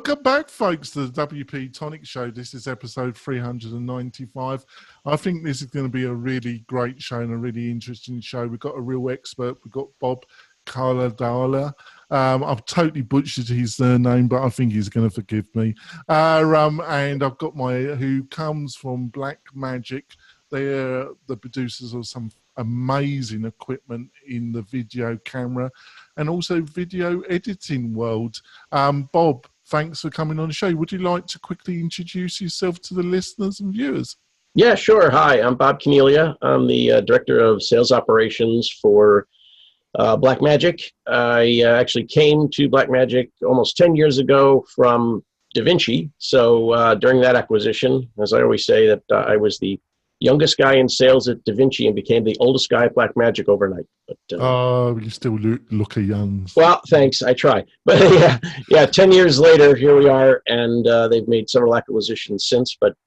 Welcome back, folks, to the WP-Tonic show. This is episode 395. I think this is going to be a really great show and a really interesting show. We've got a real expert. We've got Bob Caladala. I've totally butchered his name, but I think he's going to forgive me. And I've got who comes from Blackmagic. They're the producers of some amazing equipment in the video camera and also video editing world. Bob, thanks for coming on the show. Would you like to quickly introduce yourself to the listeners and viewers? Yeah, sure. Hi, I'm Bob Caniglia. I'm the Director of Sales Operations for Blackmagic. I actually came to Blackmagic almost 10 years ago from DaVinci. So during that acquisition, as I always say, that I was the youngest guy in sales at DaVinci and became the oldest guy at Blackmagic overnight. But, you still look young. Well, thanks. I try. But yeah, 10 years later, here we are, and they've made several acquisitions since, but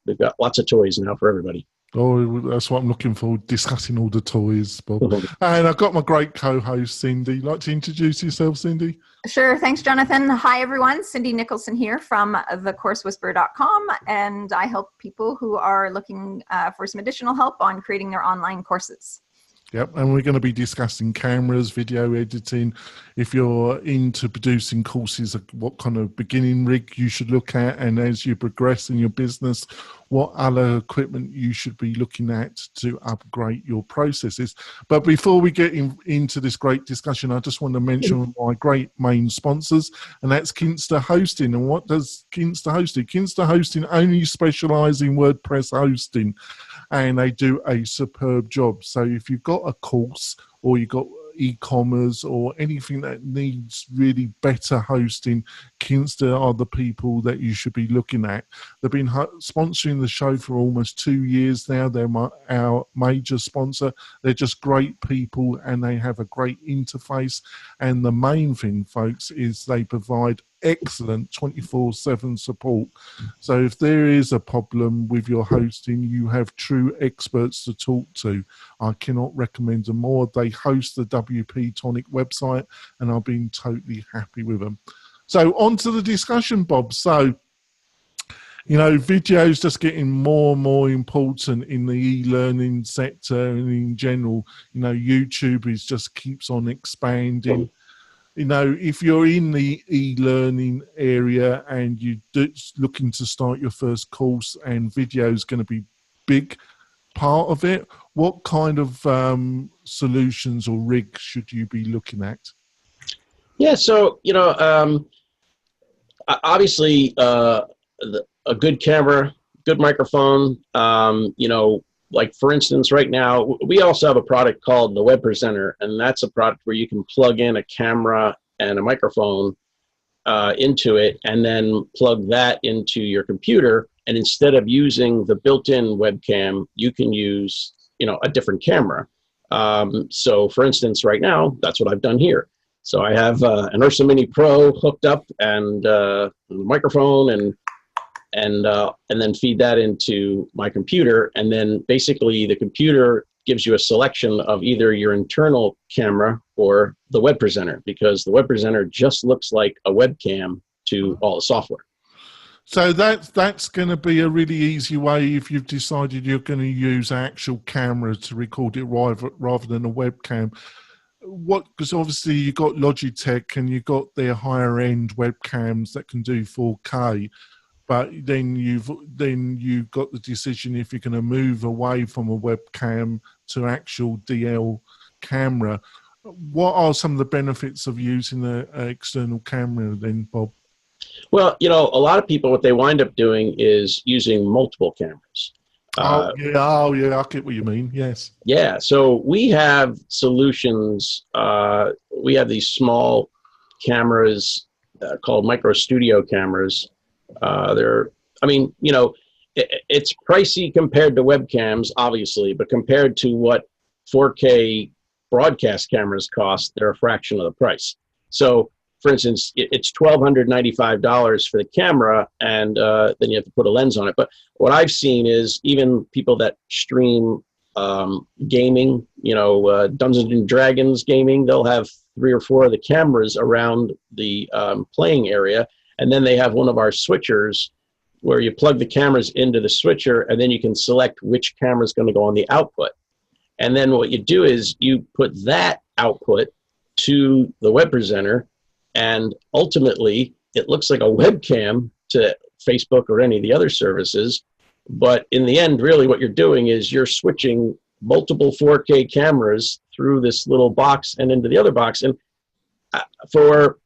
we've got lots of toys now for everybody. Oh, that's what I'm looking for, discussing all the toys, Bob. And I've got my great co-host, Cindy. Like to introduce yourself, Cindy? Sure. Thanks, Jonathan. Hi, everyone. Cindy Nicholson here from thecoursewhisperer.com, and I help people who are looking for some additional help on creating their online courses. Yep, and we're going to be discussing cameras, video editing. If you're into producing courses, what kind of beginning rig you should look at, and as you progress in your business, what other equipment you should be looking at to upgrade your processes. But before we get into this great discussion, I just want to mention my great main sponsors, and that's Kinsta Hosting. And what does Kinsta Hosting? Kinsta Hosting only specialise in WordPress hosting, and they do a superb job. So if you've got a course or you've got e-commerce or anything that needs really better hosting, Kinsta are the people that you should be looking at. They've been sponsoring the show for almost 2 years now. They're our major sponsor. They're just great people and they have a great interface. And the main thing, folks, is they provide excellent 24/7 support. So if there is a problem with your hosting, you have true experts to talk to. I cannot recommend them more. They host the WP-Tonic website and I've been totally happy with them. So on to the discussion, Bob. So, video is just getting more and more important in the e-learning sector and in general. YouTube just keeps on expanding. If you're in the e-learning area and you're looking to start your first course and video is going to be big part of it, what kind of solutions or rigs should you be looking at? Yeah, so, obviously a good camera, good microphone, like for instance, right now, we also have a product called the Web Presenter, and that's a product where you can plug in a camera and a microphone into it, and then plug that into your computer. And instead of using the built-in webcam, you can use, a different camera. So for instance, right now, that's what I've done here. So I have an Ursa Mini Pro hooked up and a microphone and then feed that into my computer, and then basically the computer gives you a selection of either your internal camera or the Web Presenter, because the Web Presenter just looks like a webcam to all the software. So that's going to be a really easy way if you've decided you're going to use actual camera to record it rather than a webcam. Because obviously you've got Logitech and you've got their higher end webcams that can do 4K. But then you've got the decision if you're going to move away from a webcam to actual DL camera. What are some of the benefits of using an external camera then, Bob? Well, a lot of people, what they wind up doing is using multiple cameras. I get what you mean, yes. Yeah, so we have solutions. We have these small cameras called micro studio cameras. It's pricey compared to webcams, obviously, but compared to what 4K broadcast cameras cost, they're a fraction of the price. So, for instance, it's $1,295 for the camera, and then you have to put a lens on it. But what I've seen is even people that stream gaming, Dungeons and Dragons gaming, they'll have 3 or 4 of the cameras around the playing area. And then they have one of our switchers where you plug the cameras into the switcher, and then you can select which camera is going to go on the output. And then what you do is you put that output to the web presenter, and ultimately it looks like a webcam to Facebook or any of the other services. But in the end, really what you're doing is you're switching multiple 4K cameras through this little box and into the other box. And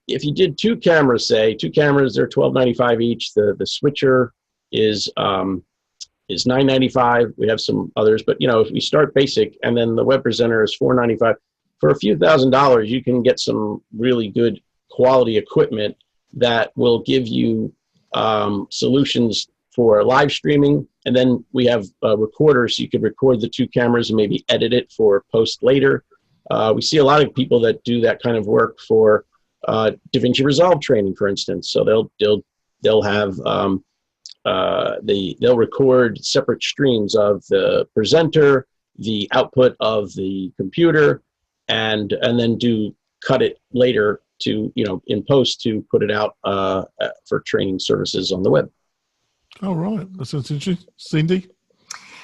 if you did two cameras, they're $12.95 each. The switcher is $9.95. We have some others, but if we start basic, and then the web presenter is $4.95. For a few $1,000s, you can get some really good quality equipment that will give you solutions for live streaming. And then we have recorders, so you could record the two cameras and maybe edit it for post later. We see a lot of people that do that kind of work for DaVinci Resolve training, for instance. So they'll have they'll record separate streams of the presenter, the output of the computer, and then cut it later to in post to put it out for training services on the web. Oh, right. That sounds interesting. Cindy?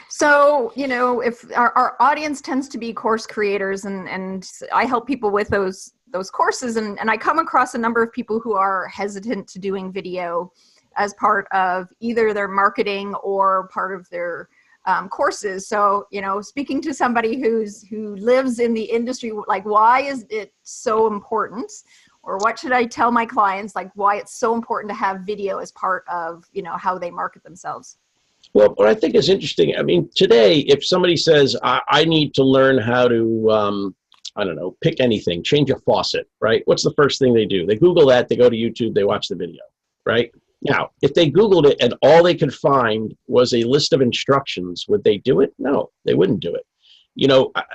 So, if our audience tends to be course creators, and I help people with those courses, and I come across a number of people who are hesitant to doing video as part of either their marketing or part of their courses. So, speaking to somebody who lives in the industry, like, why is it so important? Or what should I tell my clients, like, why it's so important to have video as part of, how they market themselves? Well, what I think is interesting, I mean, today, if somebody says, I need to learn how to, pick anything, change a faucet, right? What's the first thing they do? They Google that, they go to YouTube, they watch the video, right? Now, if they Googled it and all they could find was a list of instructions, would they do it? No, they wouldn't do it.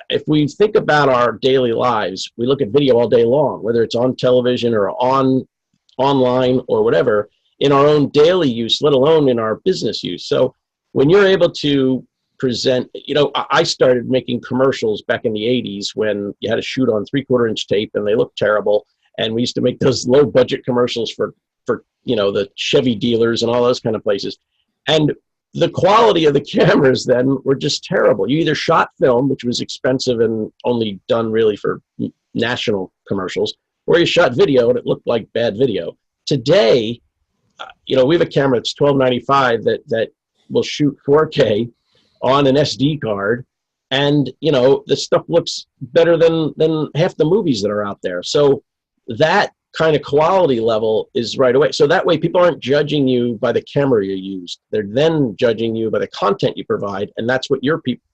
If we think about our daily lives, we look at video all day long, whether it's on television or online or whatever, in our own daily use, let alone in our business use. So when you're able to present, I started making commercials back in the 80s when you had to shoot on 3/4-inch tape and they looked terrible. And we used to make those low budget commercials for the Chevy dealers and all those kind of places. And the quality of the cameras then were just terrible. You either shot film, which was expensive and only done really for national commercials, or you shot video and it looked like bad video. Today, we have a camera that's $12.95 that will shoot 4K on an SD card, and the stuff looks better than half the movies that are out there. So that kind of quality level is right away. So that way people aren't judging you by the camera you used. They're then judging you by the content you provide, and that's what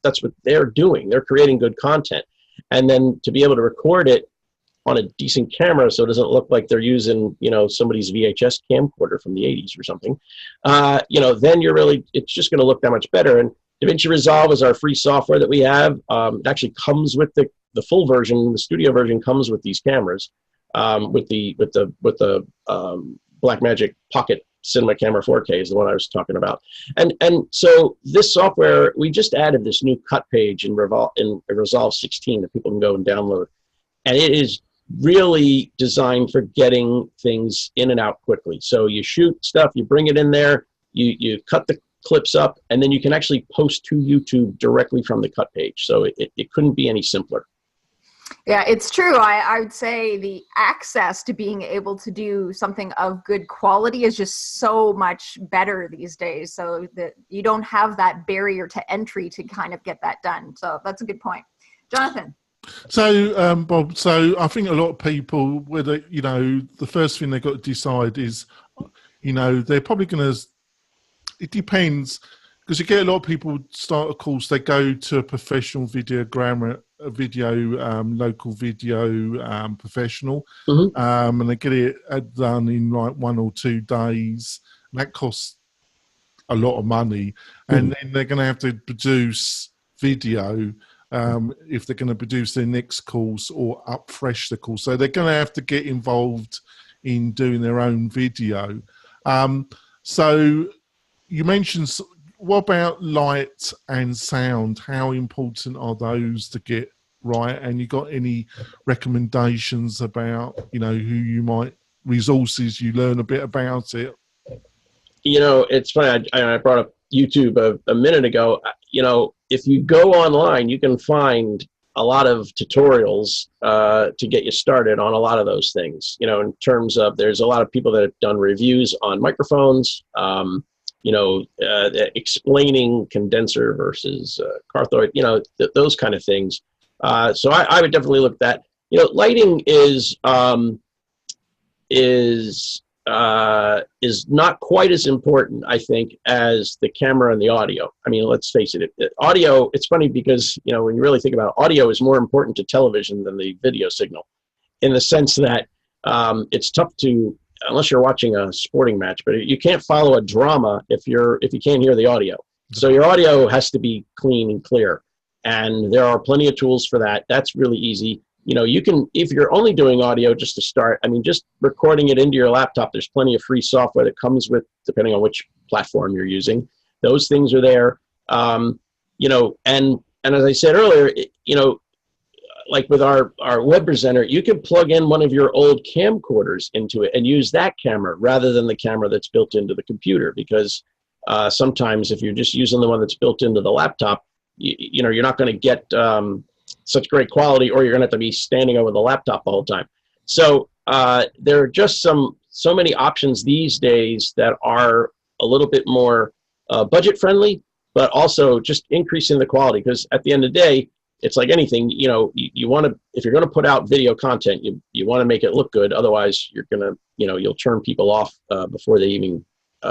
that's what they're doing. They're creating good content. And then to be able to record it on a decent camera so it doesn't look like they're using, somebody's VHS camcorder from the 80s or something, then it's just going to look that much better. And DaVinci Resolve is our free software that we have. It actually comes with the full version. The studio version comes with these cameras. With the Blackmagic Pocket Cinema Camera 4K is the one I was talking about. And so this software, we just added this new cut page in Resolve 16 that people can go and download. And it is really designed for getting things in and out quickly. So you shoot stuff, you bring it in there, you cut the clips up, and then you can actually post to YouTube directly from the cut page. So it couldn't be any simpler. Yeah, it's true. I would say the access to being able to do something of good quality is just so much better these days, so that you don't have that barrier to entry to kind of get that done. So that's a good point. Jonathan? So, Bob, I think a lot of people, whether, the first thing they've got to decide is, they're probably going to, it depends, because you get a lot of people start a course, they go to a professional videogrammer, local video professional, and they get it done in like 1 or 2 days. And that costs a lot of money, and then they're going to have to produce video if they're going to produce their next course or upfresh the course. So they're going to have to get involved in doing their own video. So you mentioned, what about light and sound? How important are those to get right? And you got any recommendations about, who you might resources, you learn a bit about it. You know, it's funny. I brought up YouTube a minute ago. You know, if you go online, you can find a lot of tutorials to get you started on a lot of those things. You know, in terms of, there's a lot of people that have done reviews on microphones, you know, explaining condenser versus Carthoid, you know, those kind of things. So I would definitely look at that. You know, lighting is not quite as important, I think, as the camera and the audio. I mean, let's face it, audio, it's funny because, you know, when you really think about it, audio is more important to television than the video signal, in the sense that it's tough to, unless you're watching a sporting match, but you can't follow a drama if you can't hear the audio. So your audio has to be clean and clear. And there are plenty of tools for that. That's really easy. You know, you can, if you're only doing audio just to start, I mean, just recording it into your laptop, there's plenty of free software that comes with, depending on which platform you're using. Those things are there. You know, and as I said earlier, you know, like with our web presenter, you can plug in one of your old camcorders into it and use that camera rather than the camera that's built into the computer. Because sometimes if you're just using the one that's built into the laptop, you know, you're not going to get such great quality, or you're going to have to be standing over the laptop all the time. So there are just so many options these days that are a little bit more budget friendly, but also just increasing the quality. Because at the end of the day, it's like anything, you know, you want to, if you're going to put out video content, you want to make it look good. Otherwise, you're going to, you know, you'll turn people off before they even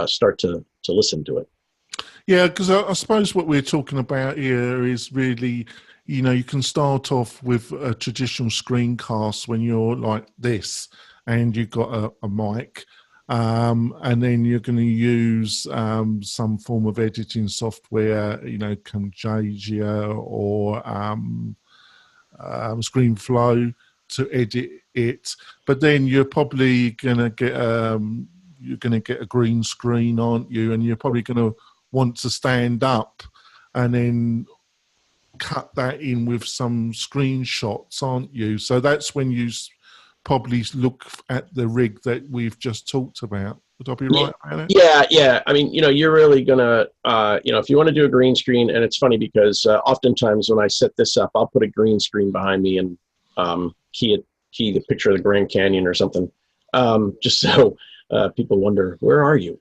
start to listen to it. Yeah, because I suppose what we're talking about here is really, you know, you can start off with a traditional screencast when you're like this and you've got a mic, and then you're going to use some form of editing software, you know, Caniglia or ScreenFlow to edit it. But then you're probably going to get a green screen, aren't you? And you're probably going to want to stand up and then cut that in with some screenshots, aren't you? So that's when you probably look at the rig that we've just talked about. Would I be right about it? Yeah. I mean, you know, you're really gonna, you know, if you want to do a green screen, and it's funny because oftentimes when I set this up, I'll put a green screen behind me and key the picture of the Grand Canyon or something, just so people wonder, where are you?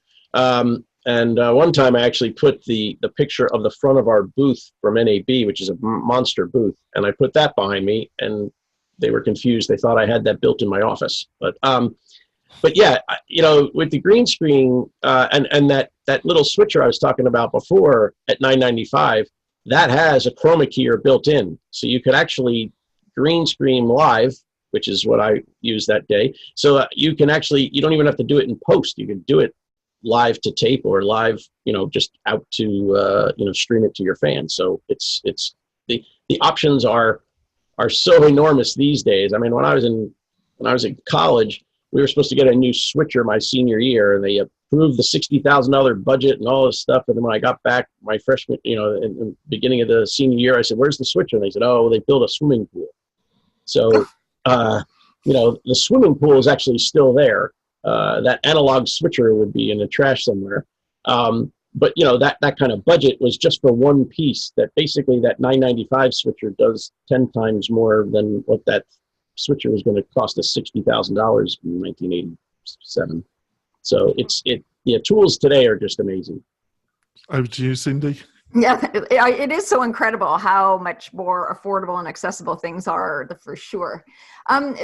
And one time I actually put the picture of the front of our booth from NAB, which is a monster booth, and I put that behind me, and they were confused. They thought I had that built in my office. But yeah, you know, with the green screen and that little switcher I was talking about before at $9.95, that has a chroma keyer built in. So you could actually green screen live, which is what I used that day. So you can actually, you don't even have to do it in post. You can do it live to tape or live, you know, just out to, you know, stream it to your fans. So it's the options are so enormous these days. I mean, when I was in college, we were supposed to get a new switcher my senior year, and they approved the $60,000 budget and all this stuff. And then when I got back my freshman, you know, in the beginning of the senior year, I said, "Where's the switcher?" And they said, "Oh, they built a swimming pool." So, you know, the swimming pool is actually still there. That analog switcher would be in the trash somewhere. But, you know, that kind of budget was just for one piece. That basically that $9.95 switcher does 10 times more than what that switcher was going to cost us $60,000 in 1987. So the tools today are just amazing. Over to you, Cindy. Yeah, it is so incredible how much more affordable and accessible things are, for sure.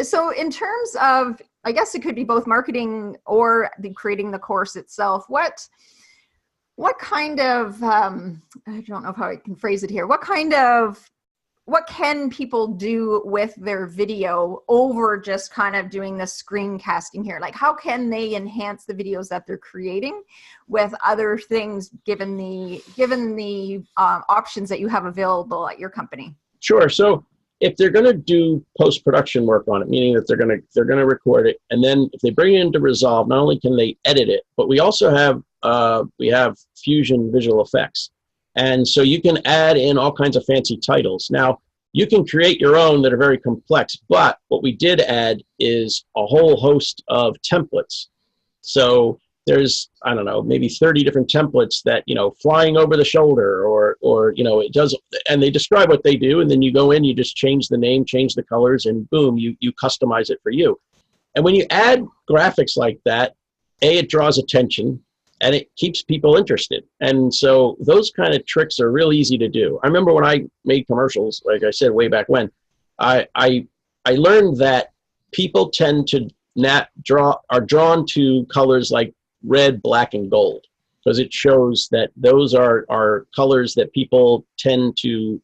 So in terms of, I guess it could be both marketing or creating the course itself, what kind of, I don't know how I can phrase it here, what can people do with their video over just kind of doing the screencasting here? Like, how can they enhance the videos that they're creating with other things, given the options that you have available at your company? Sure. So if they're going to do post-production work on it, meaning that they're going to record it, and then if they bring it into Resolve, not only can they edit it, but we also have Fusion visual effects. And so you can add in all kinds of fancy titles. Now, You can create your own that are very complex, but what we did add is a whole host of templates. So there's, I don't know, maybe 30 different templates that, you know, flying over the shoulder or, you know, it does, and they describe what they do. And then you go in, you just change the name, change the colors, and boom, you customize it for you. And when you add graphics like that, it draws attention and it keeps people interested. And so those kind of tricks are real easy to do. I remember when I made commercials, like I said, way back when, I learned that people tend to are drawn to colors like red, black, and gold, because it shows that those are colors that people tend to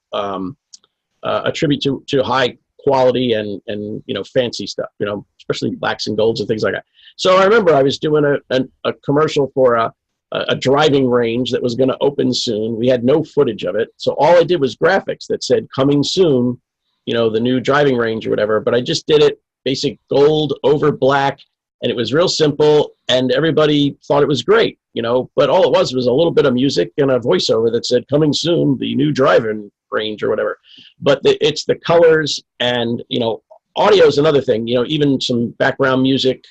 attribute to high quality and you know, fancy stuff, you know, especially blacks and golds and things like that. So I remember I was doing a commercial for a driving range that was going to open soon. We had no footage of it, so all I did was graphics that said coming soon, you know, the new driving range or whatever. But I just did it basic gold over black, and it was real simple, and everybody thought it was great, you know. But all it was a little bit of music and a voiceover that said coming soon, the new driving range or whatever. But it's the colors, and you know, audio is another thing, you know, even some background music,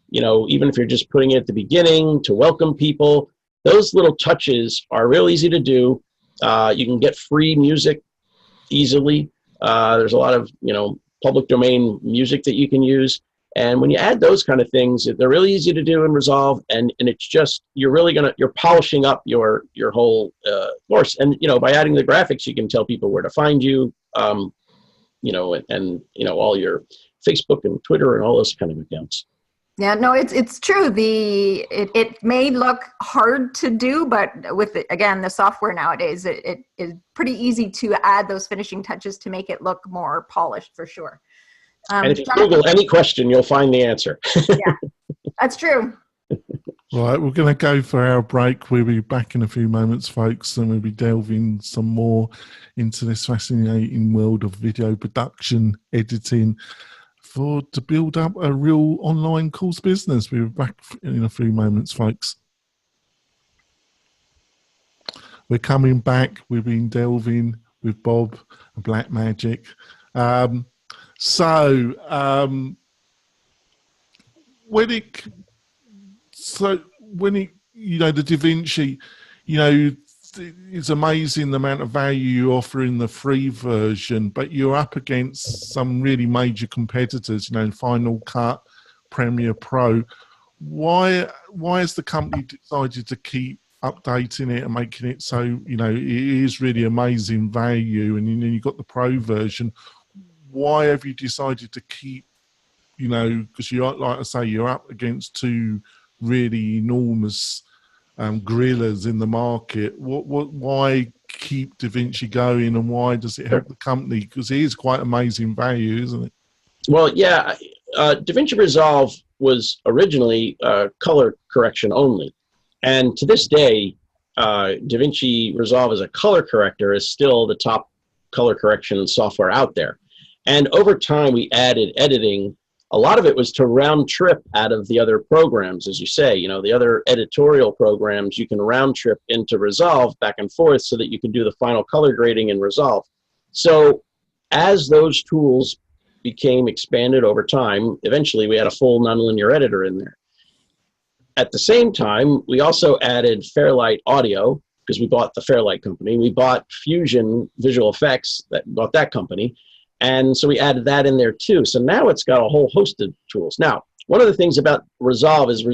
you know, even if you're just putting it at the beginning to welcome people, those little touches are real easy to do. You can get free music easily. There's a lot of, you know, public domain music that you can use. And when you add those kind of things, they're really easy to do and resolve. And it's just, you're polishing up your whole course. And, you know, by adding the graphics, you can tell people where to find you, you know, and, you know, all your Facebook and Twitter and all those kind of accounts. Yeah, no, it's true. It may look hard to do, but with again, the software nowadays, it is pretty easy to add those finishing touches to make it look more polished for sure. And if you Google any question, you'll find the answer. Yeah, that's true. Right, we're going to go for our break. We'll be back in a few moments, folks, and we'll be delving some more into this fascinating world of video production, editing, to build up a real online course business. We'll be back in a few moments, folks. We're coming back. We've been delving with Bob and Blackmagic. When it, you know, the DaVinci, you know, it's amazing the amount of value you offer in the free version, but you're up against some really major competitors, you know, Final Cut, Premiere Pro. Why has the company decided to keep updating it and making it so, you know, it is really amazing value, and then you've got the Pro version? Why have you decided to keep, you know, because you, like I say, you're up against two really enormous gorillas in the market. Why keep DaVinci going, and why does it help the company? Because it is quite amazing value, isn't it? Well, yeah, DaVinci Resolve was originally color correction only, and to this day, DaVinci Resolve as a color corrector is still the top color correction software out there. And over time, we added editing. A lot of it was to round trip out of the other programs, as you say, you know, the other editorial programs, you can round trip into Resolve back and forth so that you can do the final color grading in Resolve. So as those tools became expanded over time, eventually we had a full nonlinear editor in there. At the same time, we also added Fairlight Audio, because we bought the Fairlight company. We bought Fusion Visual Effects, bought that company. And so we added that in there too. So now it's got a whole host of tools. Now, one of the things about Resolve is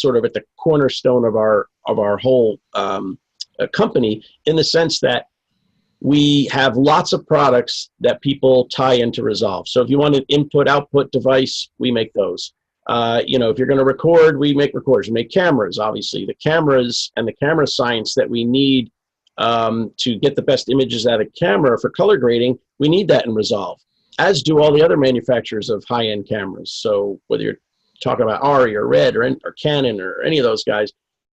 sort of at the cornerstone of our whole company, in the sense that we have lots of products that people tie into Resolve. So if you want an input-output device, we make those. You know, if you're going to record, we make recorders. We make cameras, obviously. The cameras and the camera science that we need to get the best images out of camera for color grading, we need that in Resolve, as do all the other manufacturers of high-end cameras. So whether you're talking about Arri or Red or Canon or any of those guys,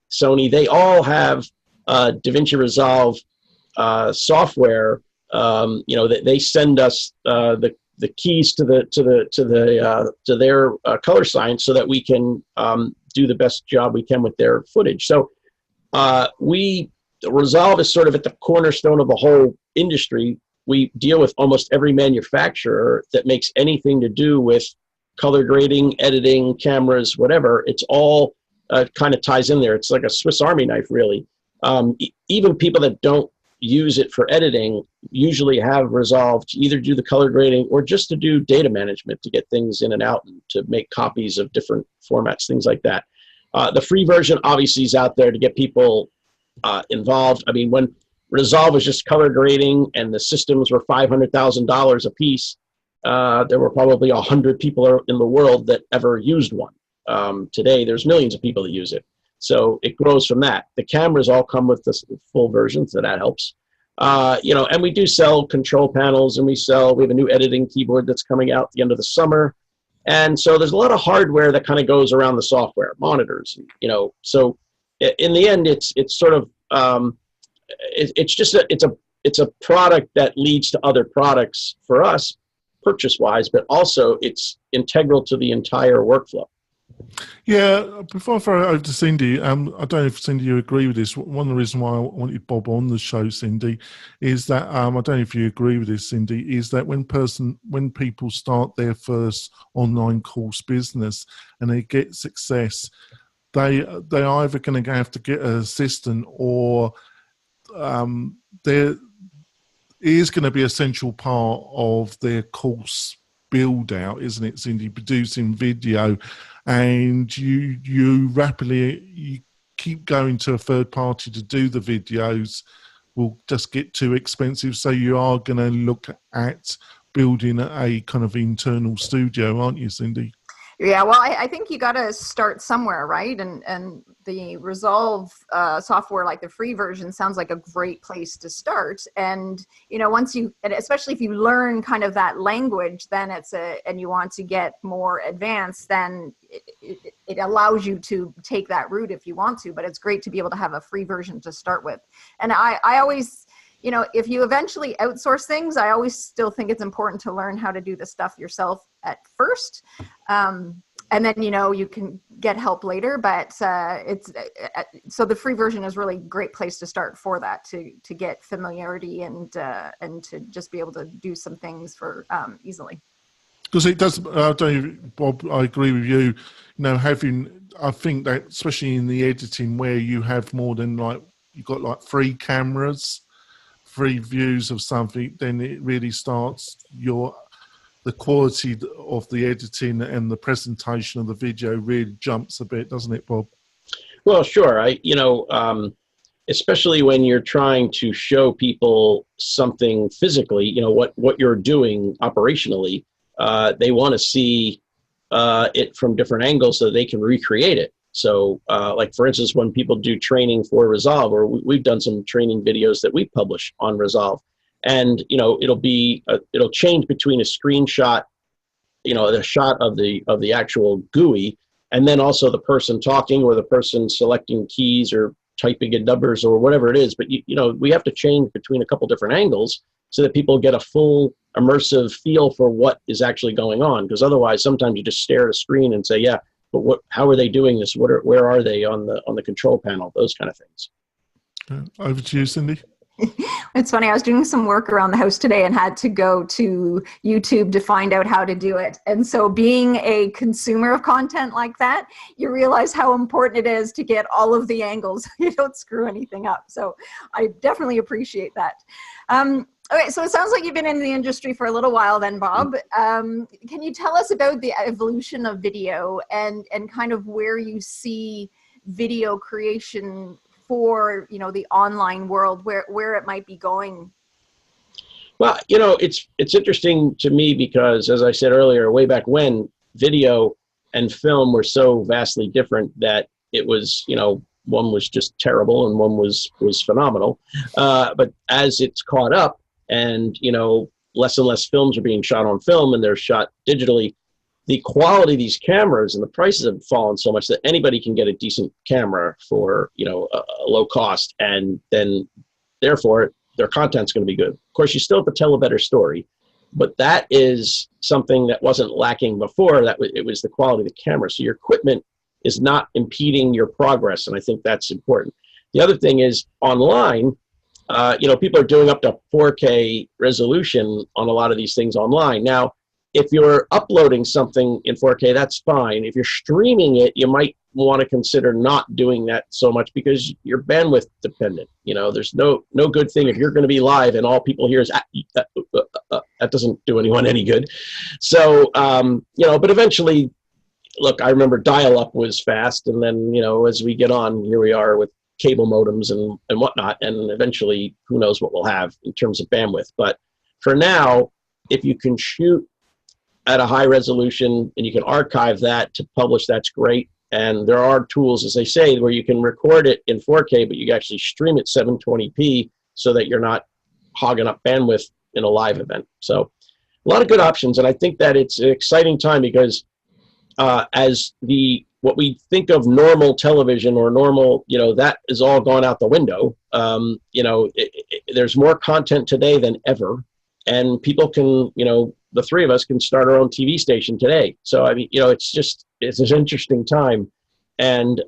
Sony, they all have DaVinci Resolve software. You know, they send us the keys to their color science so that we can do the best job we can with their footage. So Resolve is sort of at the cornerstone of the whole industry, we deal with almost every manufacturer that makes anything to do with color grading, editing, cameras, whatever. It's all kind of ties in there. It's like a Swiss Army knife, really. Even people that don't use it for editing usually have Resolve to either do the color grading or just to do data management, to get things in and out and to make copies of different formats, things like that. The free version obviously is out there to get people involved. I mean, when Resolve was just color grading and the systems were $500,000 a piece, there were probably 100 people in the world that ever used one. Today, there's millions of people that use it. So it grows from that. The cameras all come with the full versions, so that helps. You know, and we do sell control panels, and we have a new editing keyboard that's coming out at the end of the summer. And so there's a lot of hardware that kind of goes around the software, monitors, you know. So in the end, it's sort of, it's a product that leads to other products for us, purchase-wise, but also it's integral to the entire workflow. Yeah, before I throw it over to Cindy, I don't know if Cindy you agree with this. One of the reasons why I wanted Bob on the show, Cindy, is that I don't know if you agree with this, Cindy, is that when people start their first online course business and they get success, they're either going to have to get an assistant, or there is going to be an essential part of their course build out, isn't it, Cindy? Producing video, and you rapidly keep going to a third party to do the videos will just get too expensive. So you are going to look at building a kind of internal studio, aren't you, Cindy? Yeah, well, I think you got to start somewhere, right? And the Resolve software, like the free version, sounds like a great place to start. And, you know, once you, and especially if you learn kind of that language, then and you want to get more advanced, then it allows you to take that route if you want to. But it's great to be able to have a free version to start with. And I always, you know, if you eventually outsource things, I always still think it's important to learn how to do the stuff yourself at first. And then, you know, you can get help later, but so the free version is really a great place to start for that, to get familiarity and to just be able to do some things for easily. Because it does, Bob, I agree with you. You know, I think that especially in the editing where you have more than you've got like 3 cameras, 3 views of something, then it really starts the quality of the editing and the presentation of the video really jumps a bit, doesn't it, Bob? Well, sure. Especially when you're trying to show people something physically, you know, what you're doing operationally, they want to see it from different angles so they can recreate it. So like, for instance, when people do training for Resolve, or we've done some training videos that we publish on Resolve, and, you know, it'll change between a screenshot, you know, the shot of the actual GUI, and then also the person talking or the person selecting keys or typing in numbers or whatever it is. But, you know, we have to change between a couple different angles so that people get a full immersive feel for what is actually going on. Because otherwise, sometimes you just stare at a screen and say, yeah, but how are they doing this? Where are they on the control panel? Those kind of things. Over to you, Cindy. It's funny, I was doing some work around the house today and had to go to YouTube to find out how to do it. And so being a consumer of content like that, you realize how important it is to get all of the angles. You don't screw anything up. So I definitely appreciate that. Okay, so it sounds like you've been in the industry for a little while then, Bob. Can you tell us about the evolution of video and kind of where you see video creation for, you know, the online world, where it might be going? Well, you know, it's interesting to me because, as I said earlier, way back when, video and film were so vastly different that it was, you know, one was just terrible and one was phenomenal. But as it's caught up and, you know, less and less films are being shot on film and they're shot digitally, the quality of these cameras and the prices have fallen so much that anybody can get a decent camera for, you know, a low cost, and then therefore their content's going to be good. Of course, you still have to tell a better story, but that is something that wasn't lacking before. It was the quality of the camera. So your equipment is not impeding your progress, and I think that's important. The other thing is online, people are doing up to 4K resolution on a lot of these things online. Now, if you're uploading something in 4K, that's fine. If you're streaming it, you might want to consider not doing that so much because you're bandwidth dependent. There's no good thing if you're going to be live and all people hear is that doesn't do anyone any good. So, but eventually, look, I remember dial-up was fast, and then, as we get on, here we are with cable modems and whatnot, and eventually, who knows what we'll have in terms of bandwidth. But for now, if you can shoot at a high resolution and you can archive that to publish, that's great. And there are tools, as I say, where you can record it in 4K, but you can actually stream it 720p so that you're not hogging up bandwidth in a live event. So a lot of good options. And I think that it's an exciting time because as what we think of normal television or normal, that is all gone out the window. There's more content today than ever. And people can, the three of us can start our own TV station today. So, I mean, it's an interesting time. And,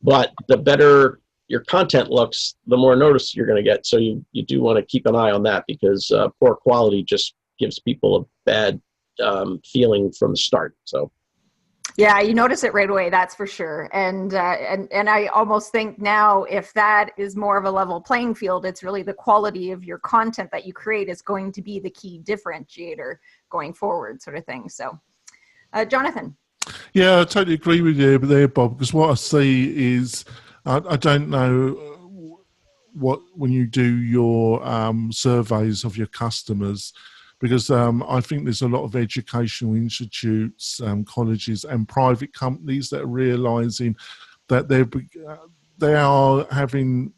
but the better your content looks, the more notice you're going to get. So you do want to keep an eye on that because poor quality just gives people a bad feeling from the start. So. Yeah, you notice it right away, that's for sure. And I almost think now if that is more of a level playing field, it's really the quality of your content that you create is going to be the key differentiator going forward, sort of thing. So, Jonathan. Yeah, I totally agree with you there, Bob, because what I see is, I don't know when you do your surveys of your customers, because I think there's a lot of educational institutes, colleges and private companies that are realising that they are having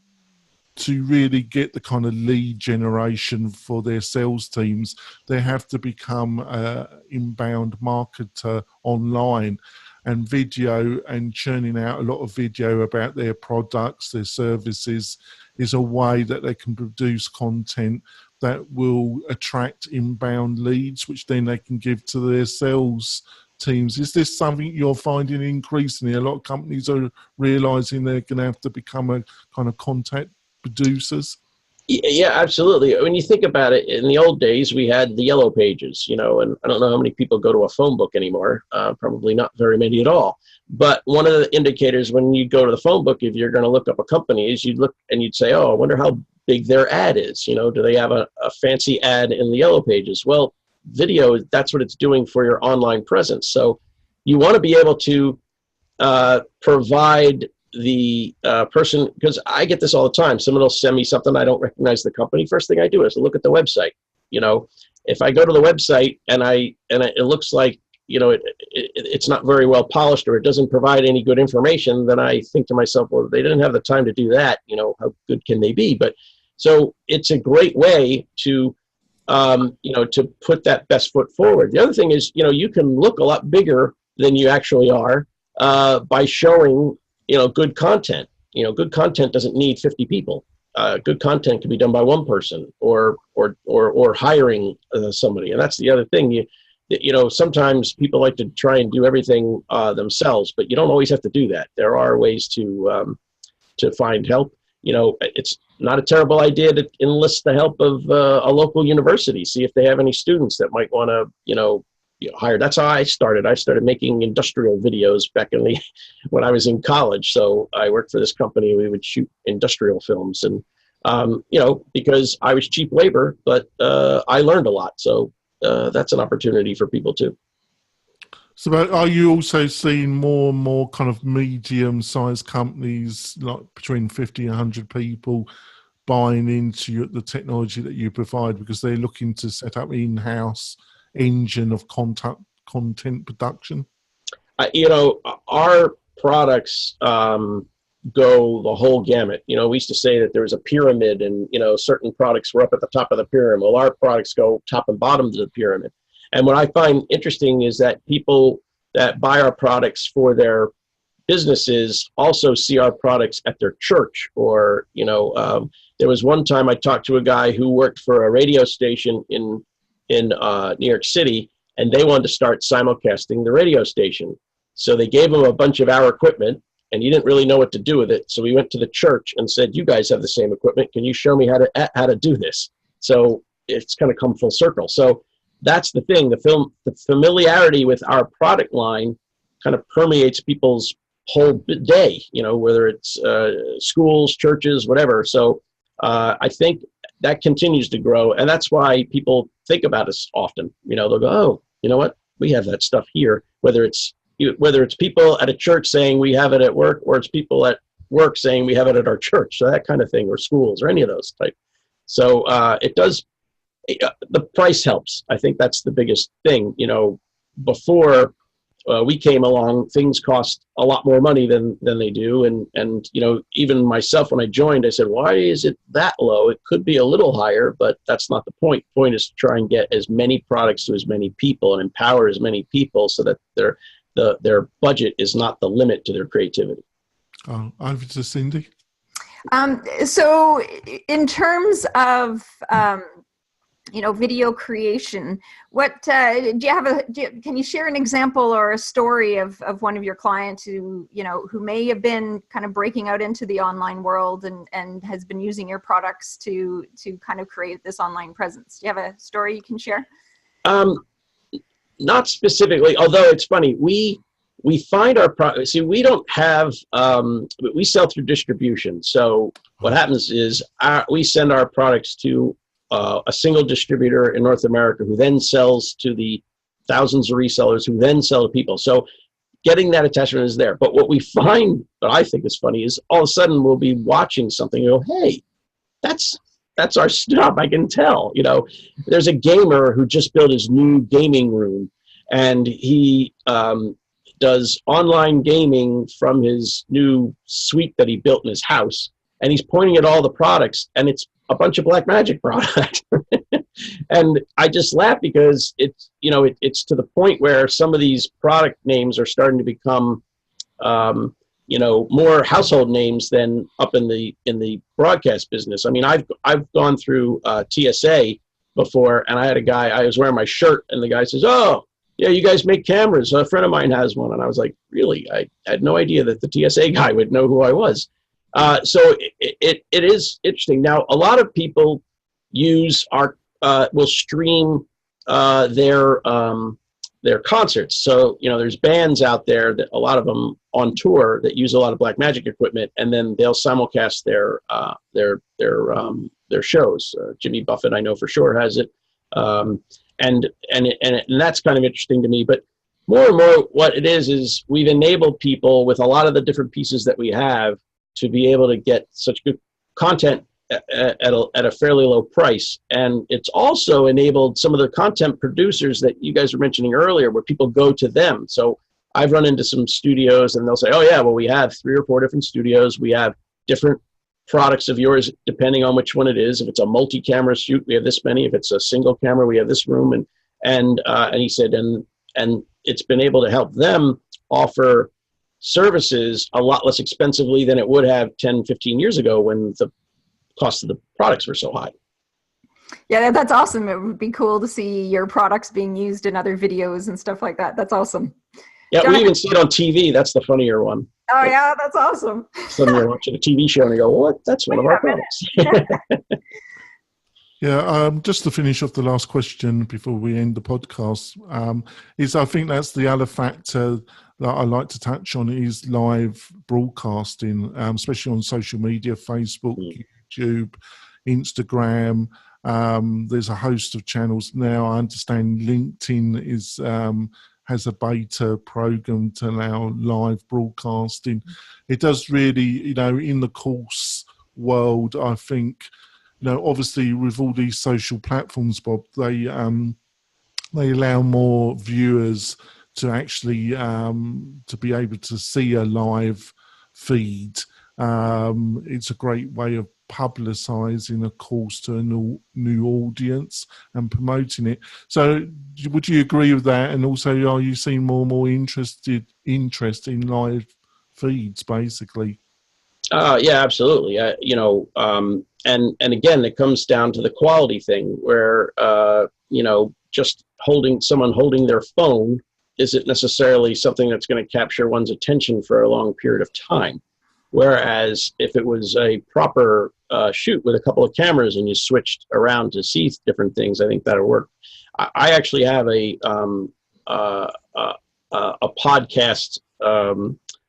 to really get the kind of lead generation for their sales teams. They have to become an inbound marketer online, and video and churning out a lot of video about their products, their services, is a way that they can produce content that will attract inbound leads, which then they can give to their sales teams. Is this something you're finding increasingly? A lot of companies are realizing they're going to have to become a kind of content producers. Yeah, absolutely. When you think about it, in the old days, we had the yellow pages, and I don't know how many people go to a phone book anymore, probably not very many at all. But one of the indicators when you go to the phone book, if you're going to look up a company, is you'd look and you'd say, oh, I wonder how big their ad is. Do they have a fancy ad in the yellow pages? Well, video, that's what it's doing for your online presence. So you want to be able to provide the person, because I get this all the time. Someone will send me something, I don't recognize the company. First thing I do is look at the website. If I go to the website and it looks like it's not very well polished or it doesn't provide any good information, then I think to myself, well, they didn't have the time to do that. How good can they be? But so it's a great way to to put that best foot forward. The other thing is, you can look a lot bigger than you actually are by showing good content. Good content doesn't need 50 people. Good content can be done by one person or hiring somebody. And that's the other thing. Sometimes people like to try and do everything themselves, but you don't always have to do that. There are ways to find help. It's not a terrible idea to enlist the help of a local university. See if they have any students that might want to, hire. That's how I started. I started making industrial videos back when I was in college. So I worked for this company. We would shoot industrial films, and because I was cheap labor, but I learned a lot. So that's an opportunity for people too. So are you also seeing more and more kind of medium-sized companies, like between 50 and 100 people, buying into the technology that you provide because they're looking to set up in-house engine of content production? Our products go the whole gamut. We used to say that there was a pyramid and, certain products were up at the top of the pyramid. Well, our products go top and bottom to the pyramid. And what I find interesting is that people that buy our products for their businesses also see our products at their church. Or, there was one time I talked to a guy who worked for a radio station in New York City, and they wanted to start simulcasting the radio station. So they gave him a bunch of our equipment, and he didn't really know what to do with it. So we went to the church and said, you guys have the same equipment. Can you show me how to do this? So it's kind of come full circle. So that's the thing. The familiarity with our product line kind of permeates people's whole day, whether it's schools, churches, whatever. So I think that continues to grow. And that's why people think about us often. They'll go, oh, you know what? We have that stuff here, whether it's people at a church saying we have it at work, or it's people at work saying we have it at our church. So that kind of thing, or schools, or any of those type. So it does. The price helps. I think that's the biggest thing. Before we came along, things cost a lot more money than they do. And even myself, when I joined, I said, why is it that low? It could be a little higher, but that's not the point. The point is to try and get as many products to as many people and empower as many people so that their budget is not the limit to their creativity. Over to Cindy. So in terms of, video creation, what, can you share an example or a story of one of your clients who may have been kind of breaking out into the online world and has been using your products to kind of create this online presence? Do you have a story you can share? Not specifically, although it's funny, we find our product. See, we don't have, we sell through distribution. So what happens is we send our products to a single distributor in North America, who then sells to the thousands of resellers, who then sell to people. So getting that attachment is there. But what we find, that I think is funny, is all of a sudden we'll be watching something and go, hey, that's our stuff. I can tell. There's a gamer who just built his new gaming room, and he does online gaming from his new suite that he built in his house. And he's pointing at all the products, and it's a bunch of Blackmagic products. And I just laugh because it's to the point where some of these product names are starting to become, more household names than up in the broadcast business. I mean, I've gone through TSA before, and I had a guy, I was wearing my shirt, and the guy says, oh, yeah, you guys make cameras. A friend of mine has one. And I was like, really? I had no idea that the TSA guy would know who I was. So it is interesting. Now, a lot of people will stream their concerts. So, there's bands out there, that a lot of them on tour, that use a lot of Blackmagic equipment, and then they'll simulcast their shows. Jimmy Buffett, I know for sure, has it. And that's kind of interesting to me. But more and more, what it is we've enabled people with a lot of the different pieces that we have to be able to get such good content at a fairly low price. And it's also enabled some of the content producers that you guys were mentioning earlier, where people go to them. So I've run into some studios, and they'll say, oh yeah, well, we have 3 or 4 different studios. We have different products of yours, depending on which one it is. If it's a multi-camera shoot, we have this many. If it's a single camera, we have this room. And he said, and it's been able to help them offer services a lot less expensively than it would have 10, 15 years ago, when the cost of the products were so high. Yeah, that's awesome. It would be cool to see your products being used in other videos and stuff like that. That's awesome. Yeah, Jonathan, we even see it on TV. That's the funnier one. Oh, yeah, that's awesome. Suddenly you're watching a TV show and you go, what? That's one of our products. Yeah, just to finish off the last question before we end the podcast, is I think that's the other factor that I like to touch on, is live broadcasting, especially on social media, Facebook, YouTube, Instagram. There's a host of channels now. I understand LinkedIn has a beta program to allow live broadcasting. It does really, in the course world, I think, obviously with all these social platforms, Bob, they allow more viewers to actually to be able to see a live feed. It's a great way of publicizing a course to a new audience and promoting it. So would you agree with that? And also, are you seeing more and more interest in live feeds, basically? Yeah, absolutely. And again, it comes down to the quality thing, where just someone holding their phone isn't necessarily something that's going to capture one's attention for a long period of time. Whereas if it was a proper shoot with a couple of cameras and you switched around to see different things, I think that'll work. I actually have a podcast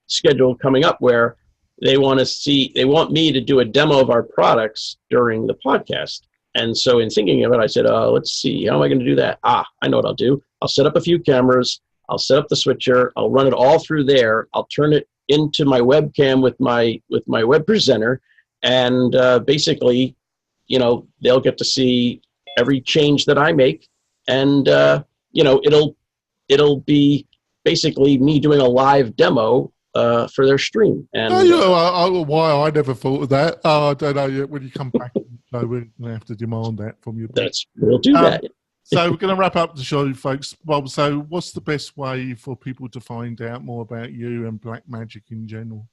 schedule coming up where they want me to do a demo of our products during the podcast. And so in thinking of it, I said, let's see, how am I going to do that? I know what I'll do. I'll set up a few cameras. I'll set up the switcher. I'll run it all through there. I'll turn it into my webcam with my web presenter. And basically, they'll get to see every change that I make. And, it'll be basically me doing a live demo for their stream. And why I never thought of that. I don't know yet. When you come back, so we're going to have to demand that from you. We'll do that. So we're going to wrap up the show, folks. Bob, so what's the best way for people to find out more about you and Blackmagic in general?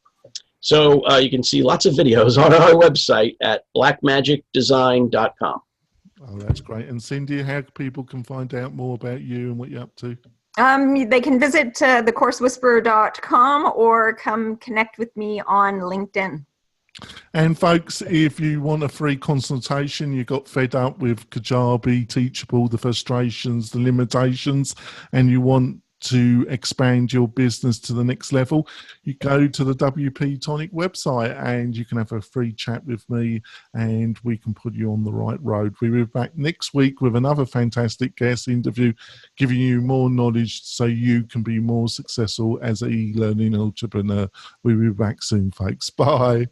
So you can see lots of videos on our website at blackmagicdesign.com. Oh, that's great. And Cindy, how people can find out more about you and what you're up to? They can visit thecoursewhisperer.com or come connect with me on LinkedIn. And folks, if you want a free consultation, you got fed up with Kajabi, Teachable, the frustrations, the limitations, and you want to expand your business to the next level, you go to the WP-Tonic website and you can have a free chat with me and we can put you on the right road. We'll be back next week with another fantastic guest interview, giving you more knowledge so you can be more successful as an e-learning entrepreneur. We'll be back soon, folks. Bye.